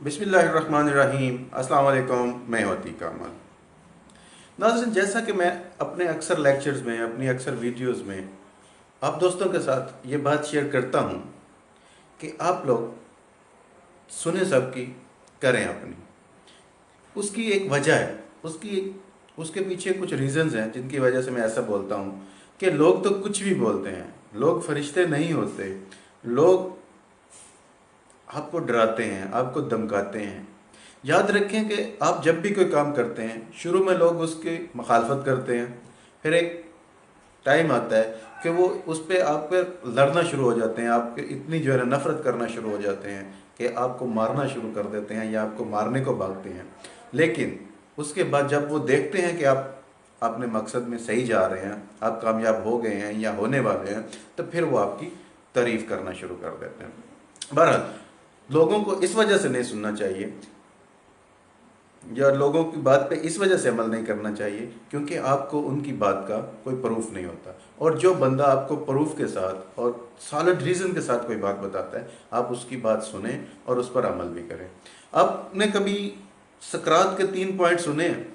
बिस्मिल्लाहिर्रहमानिर्रहीम। अस्सलाम वालेकुम। मैं होती कामल। नाज़रीन, जैसा कि मैं अपने अक्सर लेक्चर्स में, अपनी अक्सर वीडियोस में आप दोस्तों के साथ ये बात शेयर करता हूँ कि आप लोग सुने सबकी, करें अपनी। उसकी एक वजह है, उसके पीछे कुछ रीज़न्स हैं जिनकी वजह से मैं ऐसा बोलता हूँ कि लोग तो कुछ भी बोलते हैं, लोग फरिश्ते नहीं होते। लोग आपको डराते हैं, आपको धमकाते हैं। याद रखें कि आप जब भी कोई काम करते हैं, शुरू में लोग उसकी मुखालफत करते हैं, फिर एक टाइम आता है कि वो उस पर आप पे लड़ना शुरू हो जाते हैं, आपके इतनी जो है नफ़रत करना शुरू हो जाते हैं कि आपको मारना शुरू कर देते हैं या आपको मारने को भागते हैं। लेकिन उसके बाद जब वो देखते हैं कि आप अपने मकसद में सही जा रहे हैं, आप कामयाब हो गए हैं या होने वाले हैं, तो फिर वो आपकी तारीफ़ करना शुरू कर देते हैं। बहरहाल, लोगों को इस वजह से नहीं सुनना चाहिए या लोगों की बात पे इस वजह से अमल नहीं करना चाहिए क्योंकि आपको उनकी बात का कोई प्रूफ नहीं होता। और जो बंदा आपको प्रूफ के साथ और सॉलिड रीज़न के साथ कोई बात बताता है, आप उसकी बात सुने और उस पर अमल भी करें। आपने कभी सकरात के 3 पॉइंट सुने हैं,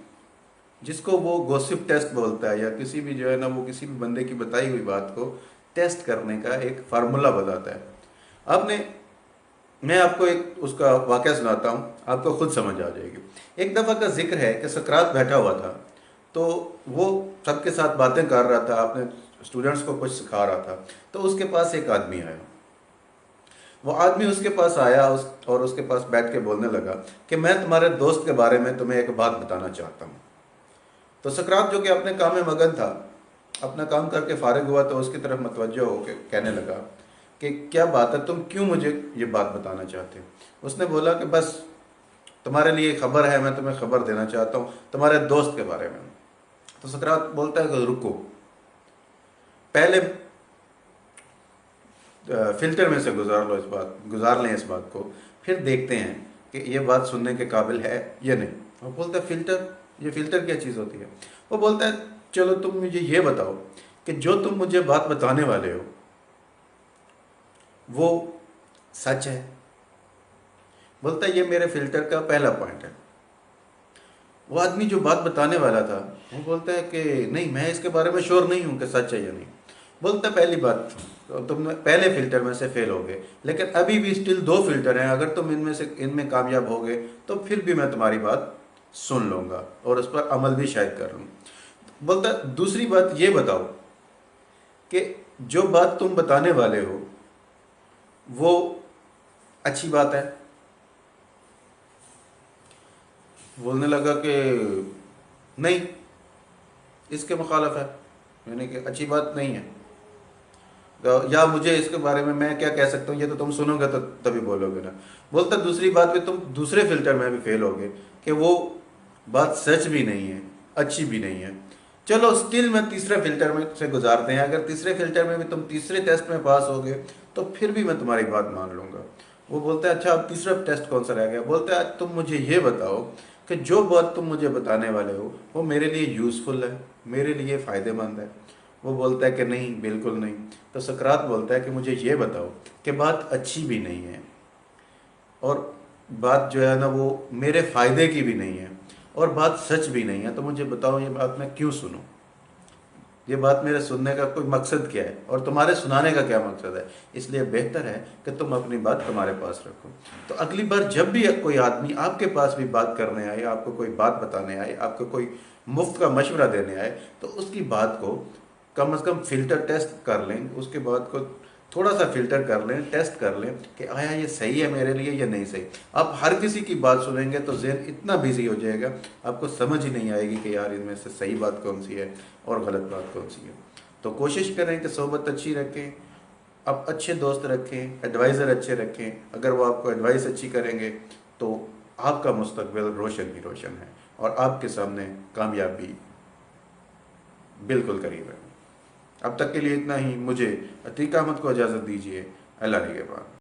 जिसको वो गॉसिप टेस्ट बोलता है, या किसी भी जो है ना, वो किसी भी बंदे की बताई हुई बात को टेस्ट करने का एक फार्मूला बताता है। आपने मैं आपको एक उसका वाक़या सुनाता हूँ, आपको खुद समझ आ जाएगी। एक दफ़ा का जिक्र है कि सकरात बैठा हुआ था, तो वो सबके साथ बातें कर रहा था, अपने स्टूडेंट्स को कुछ सिखा रहा था। तो उसके पास एक आदमी आया। वो आदमी उसके पास आया और उसके पास बैठ के बोलने लगा कि मैं तुम्हारे दोस्त के बारे में तुम्हें एक बात बताना चाहता हूँ। तो सकरात, जो कि अपने काम में मगन था, अपना काम करके फारिग हुआ, तो उसकी तरफ मतवज्जो होकर कहने लगा कि क्या बात है, तुम क्यों मुझे ये बात बताना चाहते हो। उसने बोला कि बस तुम्हारे लिए खबर है, मैं तुम्हें खबर देना चाहता हूँ तुम्हारे दोस्त के बारे में। तो सकरात बोलता है कि रुको, पहले फिल्टर में से गुजार लें इस बात को, फिर देखते हैं कि ये बात सुनने के काबिल है या नहीं। वो बोलता है फिल्टर, ये फिल्टर क्या चीज़ होती है। वो बोलता है चलो तुम मुझे ये बताओ कि जो तुम मुझे बात बताने वाले हो वो सच है। बोलता है ये मेरे फिल्टर का पहला पॉइंट है। वो आदमी जो बात बताने वाला था, वो बोलता है कि नहीं, मैं इसके बारे में श्योर नहीं हूँ कि सच है या नहीं। बोलता है पहली बात, तो तुम पहले फिल्टर में से फेल हो गए, लेकिन अभी भी स्टिल 2 फिल्टर हैं। अगर तुम इनमें कामयाब हो गए तो फिर भी मैं तुम्हारी बात सुन लूँगा और उस पर अमल भी शायद कर लूँ। बोलता है दूसरी बात ये बताओ कि जो बात तुम बताने वाले हो वो अच्छी बात है। बोलने लगा कि नहीं, इसके मुखालफ है, यानी कि अच्छी बात नहीं है। तो या मुझे इसके बारे में मैं क्या कह सकता हूँ, ये तो तुम सुनोगे तो तभी बोलोगे ना। बोलता दूसरी बात भी, तुम दूसरे फिल्टर में भी फेल होगे कि वो बात सच भी नहीं है, अच्छी भी नहीं है। चलो स्टिल मैं तीसरे फिल्टर में से गुजारते हैं, अगर तीसरे फिल्टर में भी तुम तीसरे टेस्ट में पास हो गए तो फिर भी मैं तुम्हारी बात मान लूँगा। वो बोलता है अच्छा, अब तीसरा टेस्ट कौन सा रह गया। बोलता है तुम मुझे ये बताओ कि जो बात तुम मुझे बताने वाले हो वो मेरे लिए यूज़फुल है, मेरे लिए फ़ायदेमंद है। वो बोलता है कि नहीं, बिल्कुल नहीं। तो सकरात बोलता है कि मुझे ये बताओ कि बात अच्छी भी नहीं है और बात जो है ना वो मेरे फ़ायदे की भी नहीं है और बात सच भी नहीं है, तो मुझे बताओ ये बात मैं क्यों सुनूं, ये बात मेरे सुनने का कोई मकसद क्या है और तुम्हारे सुनाने का क्या मकसद है। इसलिए बेहतर है कि तुम अपनी बात तुम्हारे पास रखो। तो अगली बार जब भी कोई आदमी आपके पास भी बात करने आए, आपको कोई बात बताने आए, आपको कोई मुफ्त का मशवरा देने आए, तो उसकी बात को कम से कम फ़िल्टर टेस्ट कर लें, उसके बाद को थोड़ा सा फ़िल्टर कर लें, टेस्ट कर लें कि आया ये सही है मेरे लिए या नहीं सही। आप हर किसी की बात सुनेंगे तो ज़हन इतना बिजी हो जाएगा, आपको समझ ही नहीं आएगी कि यार इनमें से सही बात कौन सी है और गलत बात कौन सी है। तो कोशिश करें कि सोबत अच्छी रखें, आप अच्छे दोस्त रखें, एडवाइज़र अच्छे रखें। अगर वो आपको एडवाइस अच्छी करेंगे तो आपका मुस्तकबिल रोशन ही रोशन है और आपके सामने कामयाबी बिल्कुल करीब है। अब तक के लिए इतना ही। मुझे अतीक अहमद को इजाज़त दीजिए। अल्लाह निगहबान।